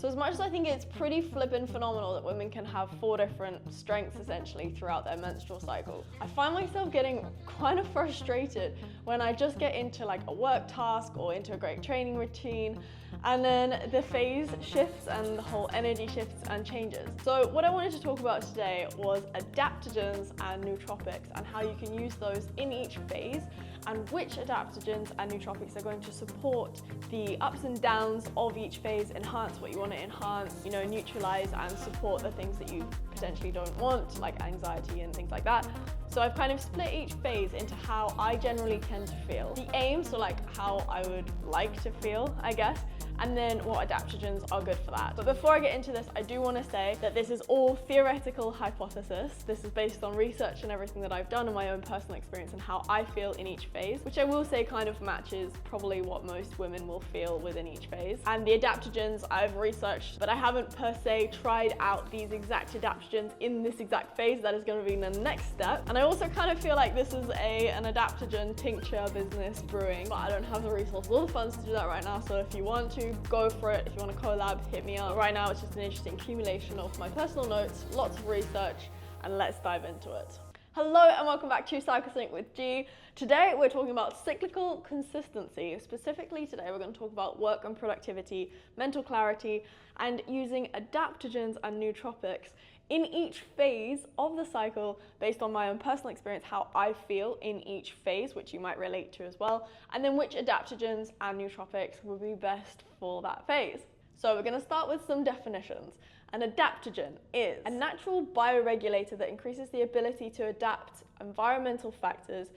So as much as I think it's pretty flippin' phenomenal that women can have 4 different strengths essentially throughout their menstrual cycle, I find myself getting kind of frustrated when I just get into like a work task or into a great training routine, and then the phase shifts and the whole energy shifts and changes. So what I wanted to talk about today was adaptogens and nootropics and how you can use those in each phase, and which adaptogens and nootropics are going to support the ups and downs of each phase, enhance what you want to enhance, you know, neutralize and support the things that you potentially don't want, like anxiety and things like that. So I've kind of split each phase into how I generally tend to feel, the aim, so like how I would like to feel, I guess, and then what adaptogens are good for that. But before I get into this, I do want to say that this is all theoretical hypothesis. This is based on research and everything that I've done and my own personal experience and how I feel in each phase, which I will say kind of matches probably what most women will feel within each phase. And the adaptogens I've researched, but I haven't per se tried out these exact adaptogens in this exact phase. That is going to be the next step. And I also kind of feel like this is an adaptogen tincture business brewing, but I don't have the resources or the funds to do that right now. So if you want to, go for it. If you want to collab, hit me up. Right now it's just an interesting accumulation of my personal notes, lots of research, and let's dive into it. Hello and welcome back to CycleSync with G. Today we're talking about cyclical consistency. Specifically today we're going to talk about work and productivity, mental clarity, and using adaptogens and nootropics in each phase of the cycle based on my own personal experience, how I feel in each phase, which you might relate to as well, and then which adaptogens and nootropics will be best for that phase. So we're going to start with some definitions. An adaptogen is a natural bioregulator that increases the ability to adapt environmental factors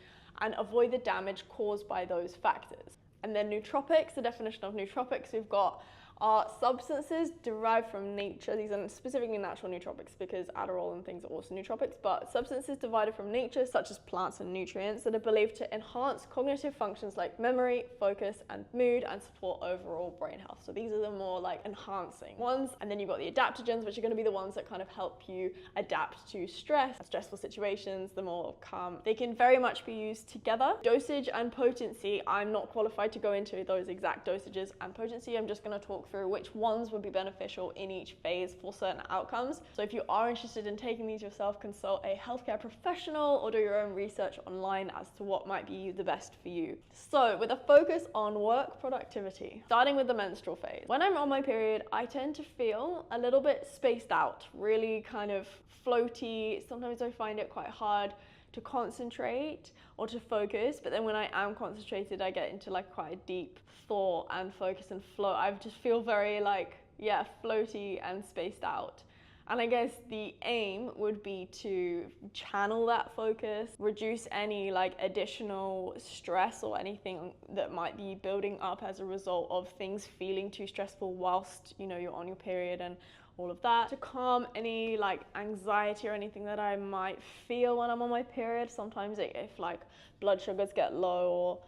and avoid the damage caused by those factors. And then nootropics, the definition of nootropics we've got are substances derived from nature. These are specifically natural nootropics because Adderall and things are also nootropics, but substances derived from nature such as plants and nutrients that are believed to enhance cognitive functions like memory, focus, and mood, and support overall brain health. So these are the more like enhancing ones. And then you've got the adaptogens, which are going to be the ones that kind of help you adapt to stress, stressful situations, the more calm. They can very much be used together. Dosage and potency, I'm not qualified to go into those exact dosages and potency. I'm just going to talk through which ones would be beneficial in each phase for certain outcomes. So if you are interested in taking these yourself, consult a healthcare professional or do your own research online as to what might be the best for you. So with a focus on work productivity, starting with the menstrual phase. When I'm on my period, I tend to feel a little bit spaced out, really kind of floaty. Sometimes I find it quite hard to concentrate or to focus, but then when I am concentrated, I get into like quite a deep thought and focus and flow. I just feel very like, yeah, floaty and spaced out. And I guess the aim would be to channel that focus, reduce any like additional stress or anything that might be building up as a result of things feeling too stressful whilst, you know, you're on your period and all of that, to calm any like anxiety or anything that I might feel when I'm on my period. Sometimes if like blood sugars get low,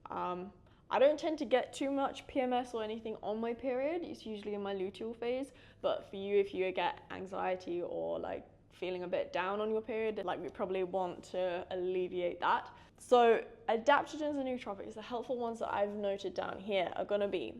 or I don't tend to get too much PMS or anything on my period. It's usually in my luteal phase. But for you, if you get anxiety or like feeling a bit down on your period, like we probably want to alleviate that. So adaptogens and nootropics, the helpful ones that I've noted down here are going to be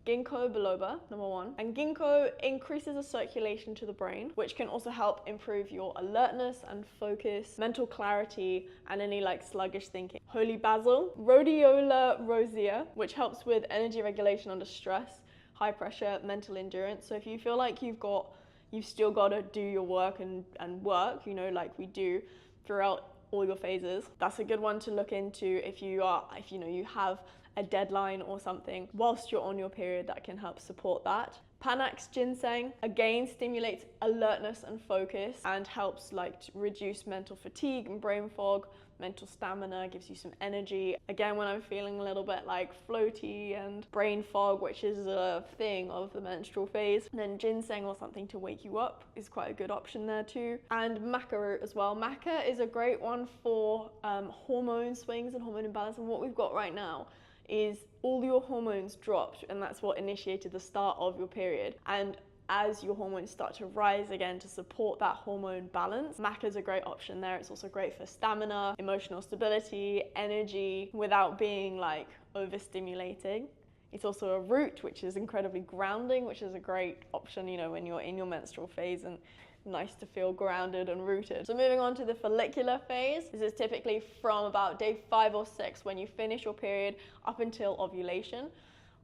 ginkgo biloba, number 1. And ginkgo increases the circulation to the brain, which can also help improve your alertness and focus, mental clarity, and any like sluggish thinking. Holy basil, rhodiola rosea, which helps with energy regulation under stress, high pressure, mental endurance. So if you feel like you've still got to do your work and work, you know, like we do throughout all your phases, that's a good one to look into if you know you have a deadline or something whilst you're on your period. That can help support that. Panax ginseng again stimulates alertness and focus and helps like to reduce mental fatigue and brain fog. Mental stamina, gives you some energy. Again, when I'm feeling a little bit like floaty and brain fog, which is a thing of the menstrual phase, then ginseng or something to wake you up is quite a good option there too. And maca root as well. Maca is a great one for hormone swings and hormone imbalance. And what we've got right now is all your hormones dropped, and that's what initiated the start of your period. And as your hormones start to rise again to support that hormone balance, maca is a great option there. It's also great for stamina, emotional stability, energy, without being like overstimulating. It's also a root, which is incredibly grounding, which is a great option, you know, when you're in your menstrual phase, and nice to feel grounded and rooted. So moving on to the follicular phase, this is typically from about day 5 or 6 when you finish your period up until ovulation.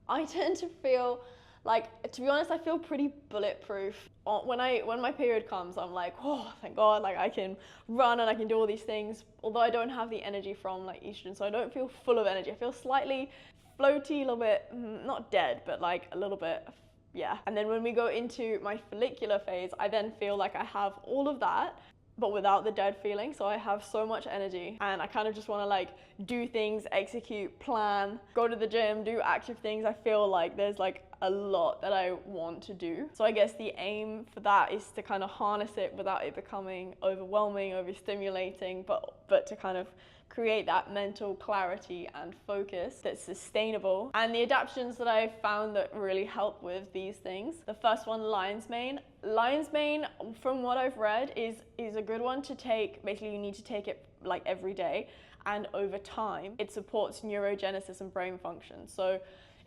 I tend to feel like, to be honest, I feel pretty bulletproof. When my period comes, I'm like, oh, thank God, like I can run and I can do all these things, although I don't have the energy from like estrogen, so I don't feel full of energy. I feel slightly floaty, a little bit, not dead, but like a little bit, yeah. And then when we go into my follicular phase, I then feel like I have all of that, but without the dead feeling. So I have so much energy and I kind of just want to like do things, execute, plan, go to the gym, do active things. I feel like there's like a lot that I want to do. So I guess the aim for that is to kind of harness it without it becoming overwhelming, overstimulating, but to kind of create that mental clarity and focus that's sustainable. And the adaptogens that I've found that really help with these things, the first one, lion's mane. Lion's mane, from what I've read, is a good one to take. Basically, you need to take it like every day, and over time it supports neurogenesis and brain function. So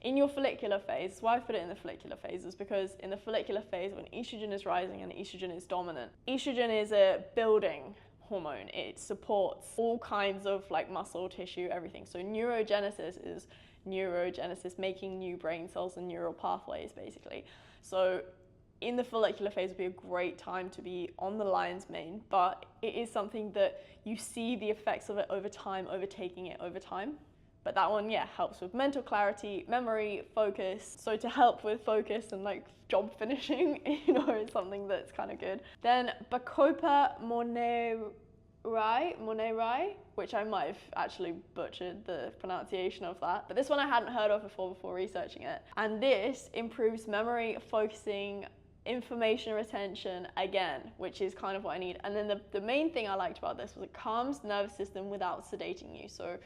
in your follicular phase, why I put it in the follicular phase is because in the follicular phase, when estrogen is rising and estrogen is dominant, estrogen is a building hormone. It supports all kinds of like muscle tissue, everything. So neurogenesis is neurogenesis, making new brain cells and neural pathways, basically. So in the follicular phase would be a great time to be on the lion's mane, but it is something that you see the effects of it over time, overtaking it over time. But that one, yeah, helps with mental clarity, memory, focus. So to help with focus and like job finishing, you know, it's something that's kind of good. Then bacopa moneri, which I might have actually butchered the pronunciation of that. But this one I hadn't heard of before researching it. And this improves memory, focusing, information retention again, which is kind of what I need. And then the main thing I liked about this was it calms the nervous system without sedating you. So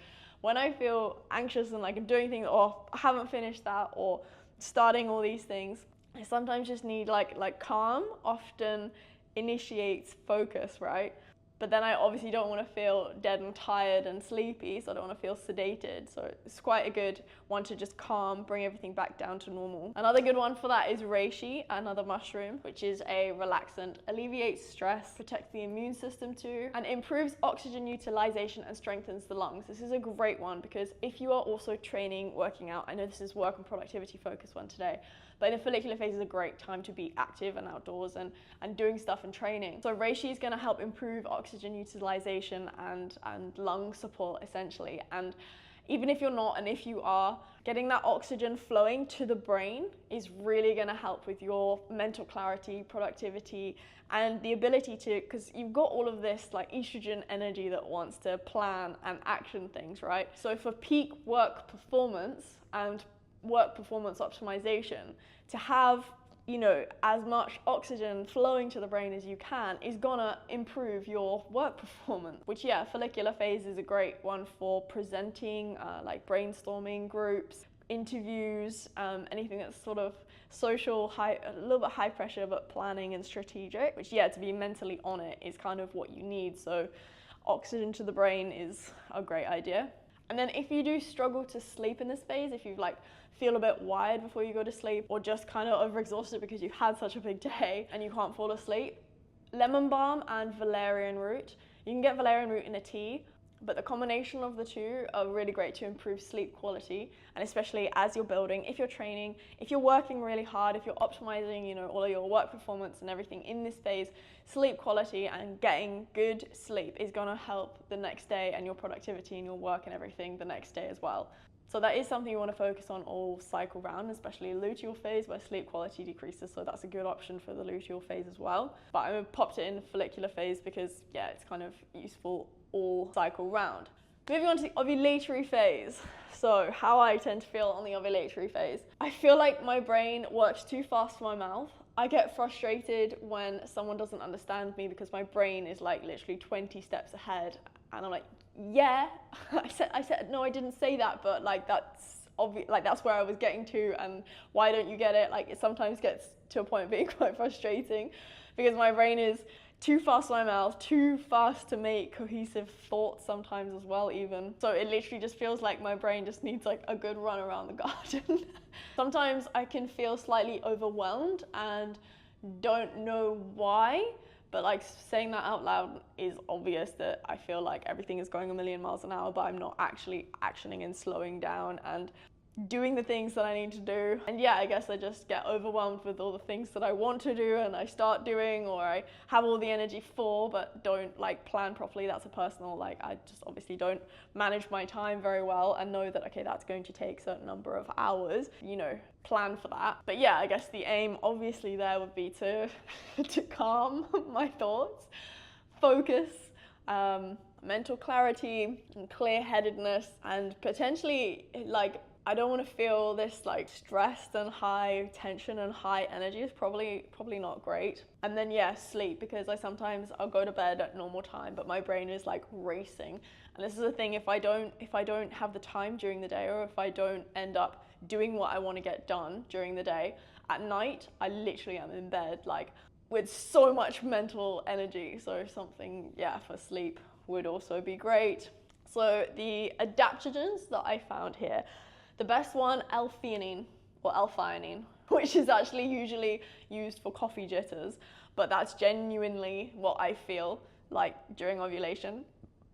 when I feel anxious and like I'm doing things, or I haven't finished that, or starting all these things, I sometimes just need like calm often initiates focus, right? But then I obviously don't want to feel dead and tired and sleepy, so I don't want to feel sedated. So it's quite a good one to just calm, bring everything back down to normal. Another good one for that is reishi, another mushroom, which is a relaxant, alleviates stress, protects the immune system too, and improves oxygen utilization and strengthens the lungs. This is a great one because if you are also training, working out, I know this is work and productivity focused one today, but in the follicular phase is a great time to be active and outdoors and doing stuff and training. So reishi is going to help improve oxygen utilization and lung support essentially. And even if you're not, and if you are, getting that oxygen flowing to the brain is really going to help with your mental clarity, productivity, and the ability to, because you've got all of this like estrogen energy that wants to plan and action things, right? So for peak work performance and work performance optimization, to have, you know, as much oxygen flowing to the brain as you can is gonna improve your work performance. Which, yeah, follicular phase is a great one for presenting, like brainstorming groups, interviews, anything that's sort of social, a little bit high pressure, but planning and strategic, which, yeah, to be mentally on it is kind of what you need. So oxygen to the brain is a great idea. And then if you do struggle to sleep in this phase, if you like feel a bit wired before you go to sleep, or just kind of overexhausted because you've had such a big day and you can't fall asleep, lemon balm and valerian root. You can get valerian root in a tea, but the combination of the two are really great to improve sleep quality, and especially as you're building, if you're training, if you're working really hard, if you're optimizing, you know, all of your work performance and everything in this phase, sleep quality and getting good sleep is going to help the next day and your productivity and your work and everything the next day as well. So that is something you want to focus on all cycle round, especially luteal phase where sleep quality decreases. So that's a good option for the luteal phase as well. But I popped it in the follicular phase because, yeah, it's kind of useful all cycle round. Moving on to the ovulatory phase. So how I tend to feel on the ovulatory phase. I feel like my brain works too fast for my mouth. I get frustrated when someone doesn't understand me because my brain is like literally 20 steps ahead. And I'm like, yeah, I said, no, I didn't say that, but like that's obvious, like that's where I was getting to, and why don't you get it? Like it sometimes gets to a point of being quite frustrating because my brain is too fast for my mouth, too fast to make cohesive thoughts sometimes as well even. So it literally just feels like my brain just needs like a good run around the garden. Sometimes I can feel slightly overwhelmed and don't know why, but like saying that out loud is obvious that I feel like everything is going a million miles an hour, but I'm not actually actioning and slowing down and doing the things that I need to do. And yeah, I guess I just get overwhelmed with all the things that I want to do and I start doing, or I have all the energy for but don't like plan properly. That's a personal, like I just obviously don't manage my time very well and know that okay, that's going to take a certain number of hours, you know, plan for that. But yeah, I guess the aim obviously there would be to to calm my thoughts, focus, mental clarity and clear-headedness, and potentially like I don't want to feel this like stressed and high tension and high energy. Is probably not great. And then yeah, sleep, because I'll go to bed at normal time but my brain is like racing. And this is the thing, if I don't have the time during the day, or if I don't end up doing what I want to get done during the day, at night I literally am in bed like with so much mental energy. So something, yeah, for sleep would also be great. So the adaptogens that I found here, the best one, L-theanine or L-theanine, which is actually usually used for coffee jitters, but that's genuinely what I feel like during ovulation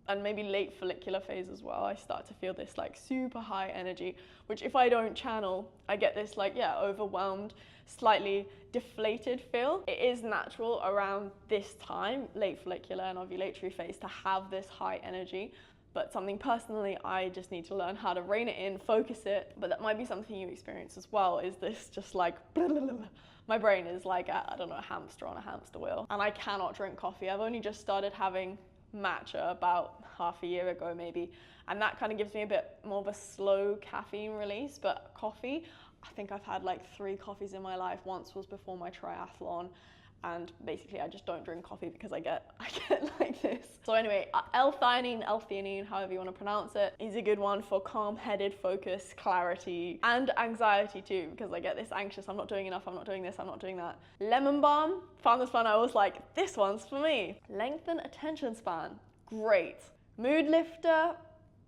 and maybe late follicular phase as well. I start to feel this like super high energy, which if I don't channel, I get this like, yeah, overwhelmed, slightly deflated feel. It is natural around this time, late follicular and ovulatory phase, to have this high energy. But something personally, I just need to learn how to rein it in, focus it. But that might be something you experience as well, is this just like, blah, blah, blah. My brain is like, I don't know, a hamster on a hamster wheel. And I cannot drink coffee. I've only just started having matcha about half a year ago maybe. And that kind of gives me a bit more of a slow caffeine release. But coffee, I think I've had like 3 coffees in my life. Once was before my triathlon. And basically I just don't drink coffee because I get like this. So anyway, L-theanine, however you want to pronounce it, is a good one for calm-headed focus, clarity, and anxiety too, because I get this anxious, I'm not doing enough, I'm not doing this, I'm not doing that. Lemon balm, found this one, I was like, this one's for me. Lengthen attention span, great. Mood lifter,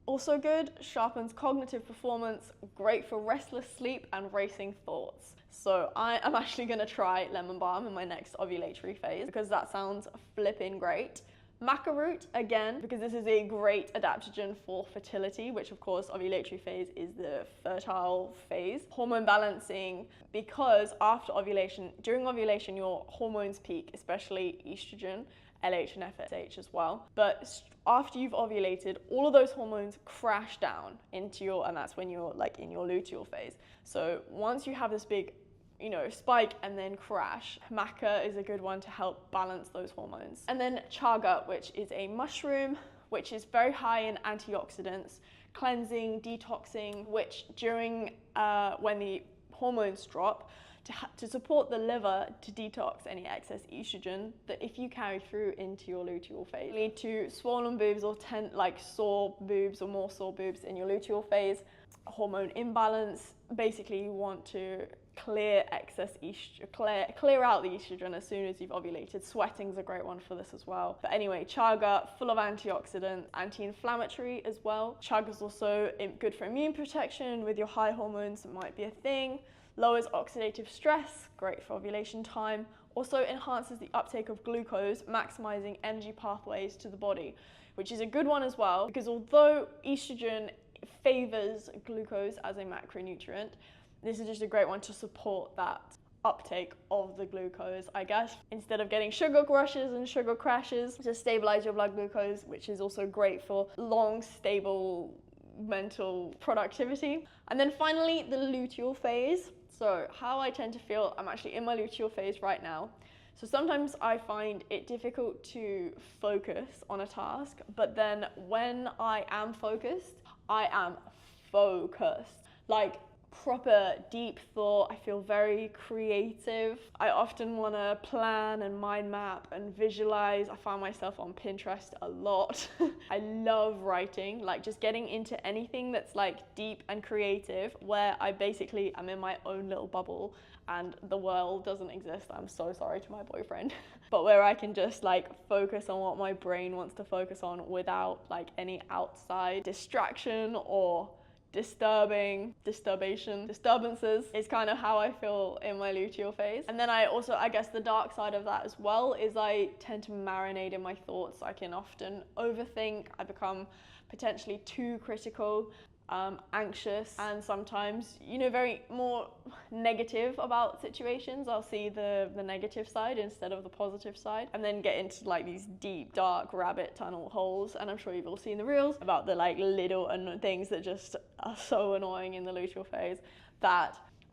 also good, sharpens cognitive performance, great for restless sleep and racing thoughts. So I am actually gonna try lemon balm in my next ovulatory phase because that sounds flipping great. Maca root, again, because this is a great adaptogen for fertility, which of course ovulatory phase is the fertile phase. Hormone balancing, because after ovulation, during ovulation, your hormones peak, especially estrogen, LH and FSH as well. But after you've ovulated, all of those hormones crash down into your, and that's when you're like in your luteal phase. So once you have this big, you know, spike and then crash, maca is a good one to help balance those hormones. And then chaga, which is a mushroom, which is very high in antioxidants, cleansing, detoxing, which during when the hormones drop, to support the liver to detox any excess estrogen that if you carry through into your luteal phase, lead to swollen boobs or sore boobs or more sore boobs in your luteal phase. Hormone imbalance, basically you want to clear excess estrogen, clear out the estrogen as soon as you've ovulated. Sweating's a great one for this as well. But anyway, chaga, full of antioxidants, anti-inflammatory as well. Chaga's also good for immune protection with your high hormones, it might be a thing. Lowers oxidative stress, great for ovulation time. Also enhances the uptake of glucose, maximizing energy pathways to the body, which is a good one as well, because although estrogen favors glucose as a macronutrient, this is just a great one to support that uptake of the glucose, I guess. Instead of getting sugar rushes and sugar crashes, just stabilize your blood glucose, which is also great for long, stable mental productivity. And then finally, the luteal phase. So how I tend to feel, I'm actually in my luteal phase right now. So sometimes I find it difficult to focus on a task, but then when I am focused, I am focused. Like proper deep thought, I feel very creative. I often want to plan and mind map and visualize. I find myself on Pinterest a lot. I love writing, like just getting into anything that's like deep and creative, where I basically am in my own little bubble and the world doesn't exist. I'm so sorry to my boyfriend. But where I can just like focus on what my brain wants to focus on without like any outside distraction or disturbances is kind of how I feel in my luteal phase. And then I guess the dark side of that as well is I tend to marinate in my thoughts. I can often overthink. I become potentially too critical, anxious, and sometimes, you know, very more negative about situations. I'll see the negative side instead of the positive side, and then get into like these deep, dark rabbit tunnel holes. And I'm sure you've all seen the reels about the like little things that just are so annoying in the luteal phase.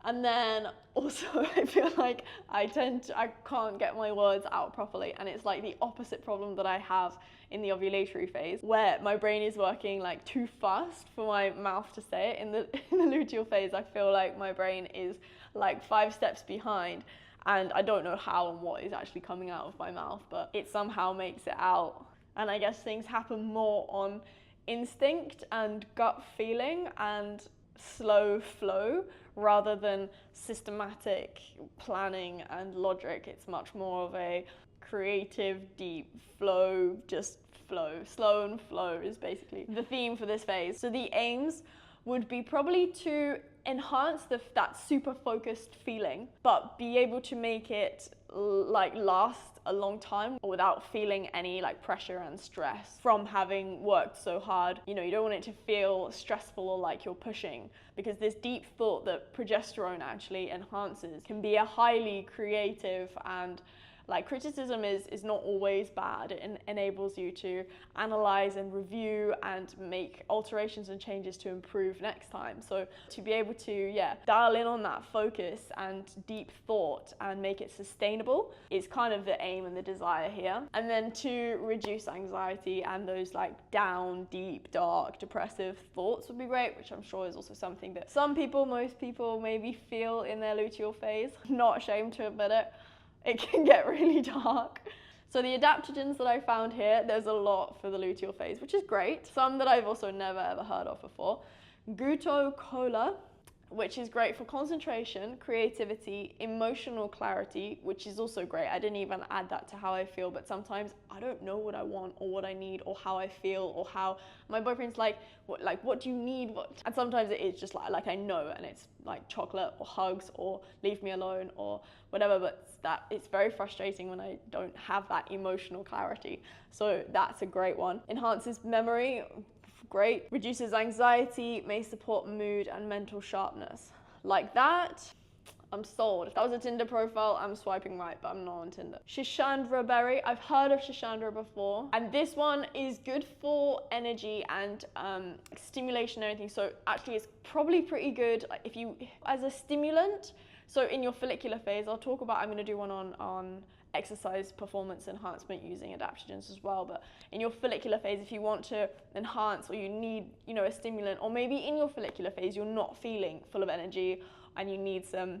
And then also I feel like I can't get my words out properly, and it's like the opposite problem that I have in the ovulatory phase, where my brain is working like too fast for my mouth to say it. In the luteal phase, I feel like my brain is like 5 steps behind, and I don't know how and what is actually coming out of my mouth, but it somehow makes it out. And I guess things happen more on instinct and gut feeling and slow flow rather than systematic planning and logic. It's much more of a creative, deep flow, just flow. Slow and flow is basically the theme for this phase. So the aims would be probably to enhance that super focused feeling, but be able to make it like last a long time without feeling any like pressure and stress from having worked so hard. You know, you don't want it to feel stressful or like you're pushing, because this deep thought that progesterone actually enhances can be a highly creative, and like criticism is not always bad. It enables you to analyze and review and make alterations and changes to improve next time. So to be able to, dial in on that focus and deep thought and make it sustainable is kind of the aim and the desire here. And then to reduce anxiety and those like down, deep, dark, depressive thoughts would be great, which I'm sure is also something that most people maybe feel in their luteal phase. Not ashamed to admit it. It can get really dark. So the adaptogens that I found here, there's a lot for the luteal phase, which is great. Some that I've also never ever heard of before. Gotu kola, which is great for concentration, creativity, emotional clarity, which is also great. I didn't even add that to how I feel, but sometimes I don't know what I want or what I need or how I feel or how my boyfriend's like, what do you need? And sometimes it is just like I know, and it's like chocolate or hugs or leave me alone or whatever, but it's very frustrating when I don't have that emotional clarity. So that's a great one. Enhances memory. Great. Reduces anxiety, may support mood and mental sharpness. Like that, I'm sold. If that was a Tinder profile, I'm swiping right, but I'm not on Tinder. Schisandra berry, I've heard of schisandra before, and this one is good for energy and stimulation and everything. So actually it's probably pretty good if you, as a stimulant. So in your follicular phase, I'm gonna do one on exercise performance enhancement using adaptogens as well. But in your follicular phase, if you want to enhance or you need, a stimulant, or maybe in your follicular phase, you're not feeling full of energy and you need a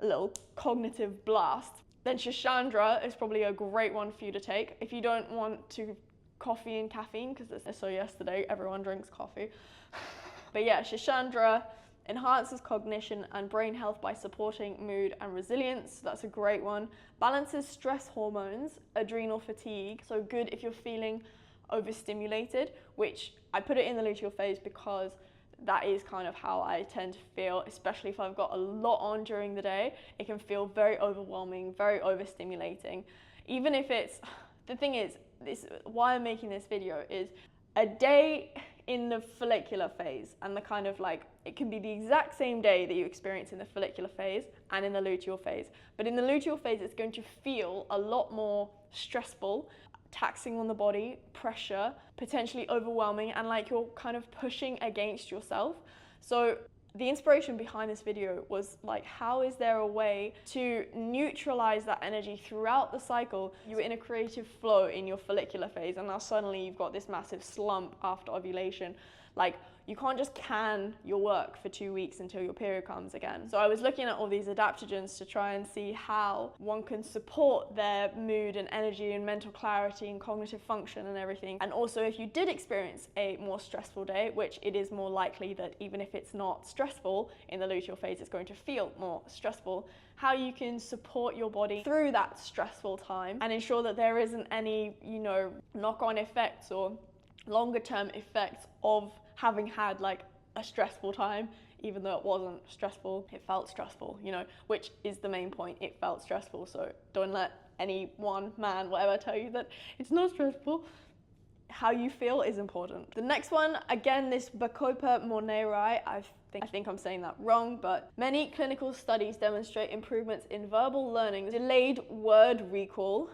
little cognitive blast, then schisandra is probably a great one for you to take. If you don't want to coffee and caffeine, because so yesterday everyone drinks coffee. But yeah, schisandra enhances cognition and brain health by supporting mood and resilience. That's a great one. Balances stress hormones, adrenal fatigue. So good if you're feeling overstimulated, which I put it in the luteal phase because that is kind of how I tend to feel, especially if I've got a lot on during the day. It can feel very overwhelming, very overstimulating. Even if the thing is, why I'm making this video is a day in the follicular phase, and the kind of like, it can be the exact same day that you experience in the follicular phase and in the luteal phase. But in the luteal phase, it's going to feel a lot more stressful, taxing on the body, pressure, potentially overwhelming, and like you're kind of pushing against yourself. So the inspiration behind this video was like, how is there a way to neutralize that energy throughout the cycle? You're in a creative flow in your follicular phase, and now suddenly you've got this massive slump after ovulation. Like, you can't just can your work for 2 weeks until your period comes again. So I was looking at all these adaptogens to try and see how one can support their mood and energy and mental clarity and cognitive function and everything. And also, if you did experience a more stressful day, which it is more likely that even if it's not stressful in the luteal phase, it's going to feel more stressful, how you can support your body through that stressful time and ensure that there isn't any, you know, knock-on effects or longer term effects of having had like a stressful time, even though it wasn't stressful, it felt stressful, you know, which is the main point. It felt stressful. So don't let any one man, whatever, tell you that it's not stressful. How you feel is important. The next one, again, this bacopa moneri, I think I'm saying that wrong, but many clinical studies demonstrate improvements in verbal learning, delayed word recall,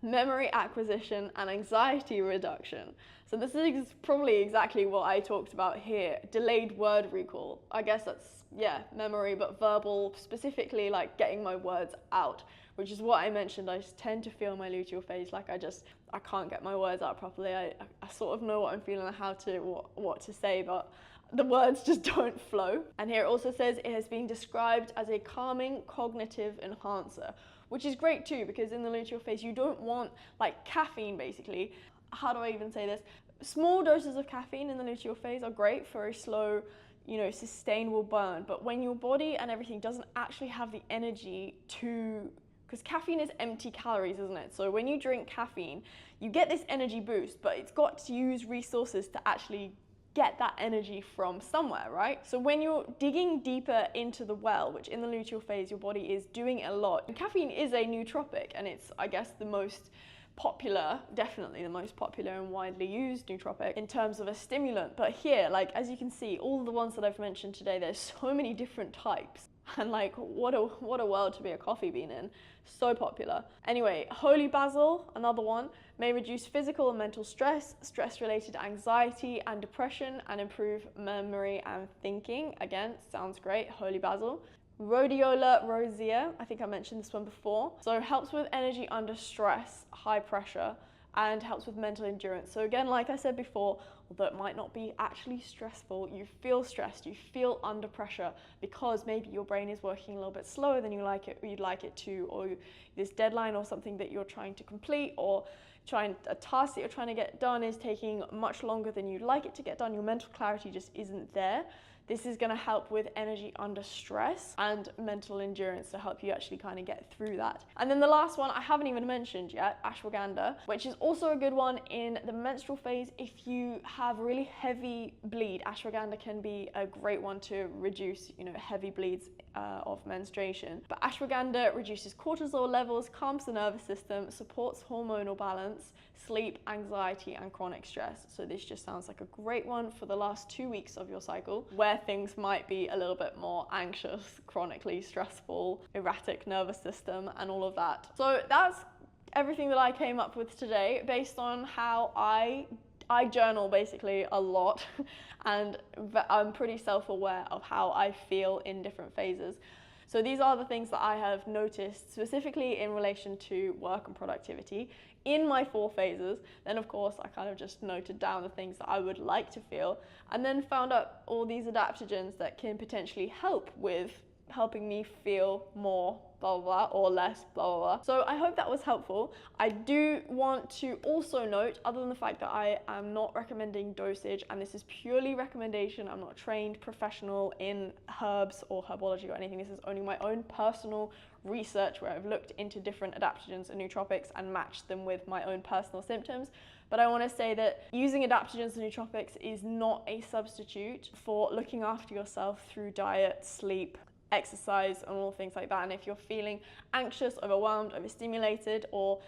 memory acquisition, and anxiety reduction. So this is probably exactly what I talked about here, delayed word recall. I guess that's, yeah, memory, but verbal, specifically like getting my words out, which is what I mentioned. I just tend to feel my luteal phase like I can't get my words out properly. I sort of know what I'm feeling and how to, what to say, but the words just don't flow. And here it also says it has been described as a calming cognitive enhancer, which is great too, because in the luteal phase, you don't want like caffeine basically. How do I even say this? Small doses of caffeine in the luteal phase are great for a slow, you know, sustainable burn. But when your body and everything doesn't actually have the energy to, because caffeine is empty calories, isn't it? So when you drink caffeine, you get this energy boost, but it's got to use resources to actually get that energy from somewhere, right? So when you're digging deeper into the well, which in the luteal phase, your body is doing a lot. And caffeine is a nootropic, and it's, I guess, the most popular, definitely the most popular and widely used nootropic in terms of a stimulant. But here, like, as you can see, all the ones that I've mentioned today, there's so many different types. And like, what a world to be a coffee bean in. So popular. Anyway, holy basil, another one, may reduce physical and mental stress, stress-related anxiety and depression, and improve memory and thinking. Again, sounds great, holy basil. Rhodiola rosea, I think I mentioned this one before. So helps with energy under stress, high pressure, and helps with mental endurance. So again, like I said before, although it might not be actually stressful, you feel stressed, you feel under pressure because maybe your brain is working a little bit slower than you'd like it to, or this deadline or something that you're trying to complete, or a task that you're trying to get done is taking much longer than you'd like it to get done. Your mental clarity just isn't there. This is going to help with energy under stress and mental endurance to help you actually kind of get through that. And then the last one I haven't even mentioned yet, ashwagandha, which is also a good one in the menstrual phase. If you have really heavy bleed, ashwagandha can be a great one to reduce, you know, heavy bleeds of menstruation. But ashwagandha reduces cortisol levels, calms the nervous system, supports hormonal balance, sleep, anxiety, and chronic stress. So this just sounds like a great one for the last 2 weeks of your cycle, where things might be a little bit more anxious, chronically stressful, erratic nervous system, and all of that. So that's everything that I came up with today based on how I journal basically a lot, and I'm pretty self-aware of how I feel in different phases. So these are the things that I have noticed specifically in relation to work and productivity in my 4 phases. Then of course I kind of just noted down the things that I would like to feel, and then found out all these adaptogens that can potentially help with helping me feel more blah blah blah or less blah blah blah. So I hope that was helpful. I do want to also note, other than the fact that I am not recommending dosage, and this is purely recommendation, I'm not a trained professional in herbs or herbology or anything, this is only my own personal research where I've looked into different adaptogens and nootropics and matched them with my own personal symptoms. But I want to say that using adaptogens and nootropics is not a substitute for looking after yourself through diet, sleep, exercise, and all things like that. And if you're feeling anxious, overwhelmed, overstimulated, or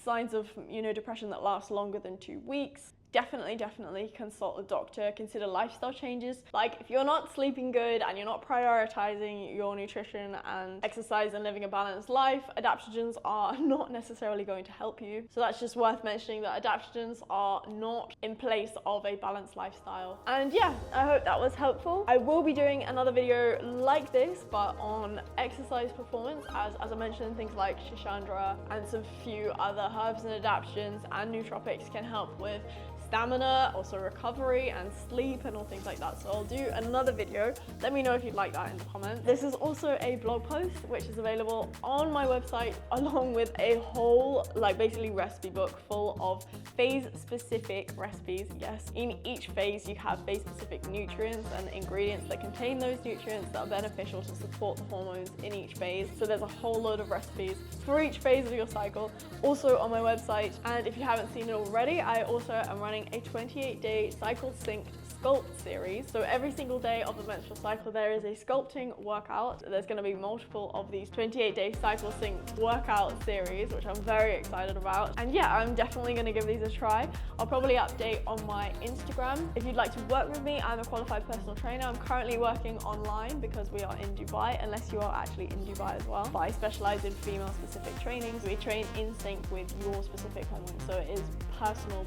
signs of, you know, depression that lasts longer than 2 weeks, definitely consult a doctor. Consider lifestyle changes. Like if you're not sleeping good and you're not prioritizing your nutrition and exercise and living a balanced life, adaptogens are not necessarily going to help you. So that's just worth mentioning, that adaptogens are not in place of a balanced lifestyle. And yeah, I hope that was helpful. I will be doing another video like this, but on exercise performance, as I mentioned, things like schisandra and some few other herbs and adaptogens and nootropics can help with stamina, also recovery and sleep and all things like that. So I'll do another video. Let me know if you'd like that in the comments. This is also a blog post which is available on my website, along with a whole basically recipe book full of phase specific recipes. Yes, in each phase you have phase specific nutrients and ingredients that contain those nutrients that are beneficial to support the hormones in each phase. So there's a whole load of recipes for each phase of your cycle, also on my website. And if you haven't seen it already, I also am running a 28-day cycle synced sculpt series. So every single day of the menstrual cycle there is a sculpting workout. There's going to be multiple of these 28-day cycle synced workout series, which I'm very excited about. And yeah, I'm definitely going to give these a try. I'll probably update on my Instagram. If you'd like to work with me, I'm a qualified personal trainer. I'm currently working online because we are in Dubai, unless you are actually in Dubai as well. But I specialize in female specific trainings. We train in sync with your specific hormones. So it is personal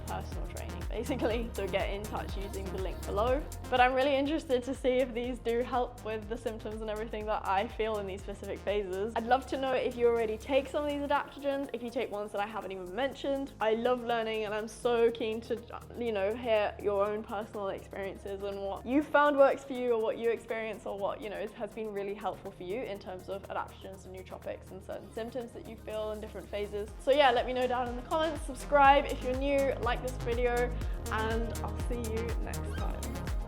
training basically. So get in touch using the link below. But I'm really interested to see if these do help with the symptoms and everything that I feel in these specific phases. I'd love to know if you already take some of these adaptogens, if you take ones that I haven't even mentioned. I love learning and I'm so keen to, hear your own personal experiences and what you found works for you, or what you experience, or what, has been really helpful for you in terms of adaptogens and nootropics and certain symptoms that you feel in different phases. So yeah, let me know down in the comments. Subscribe if you're new, like this video, and I'll see you next time.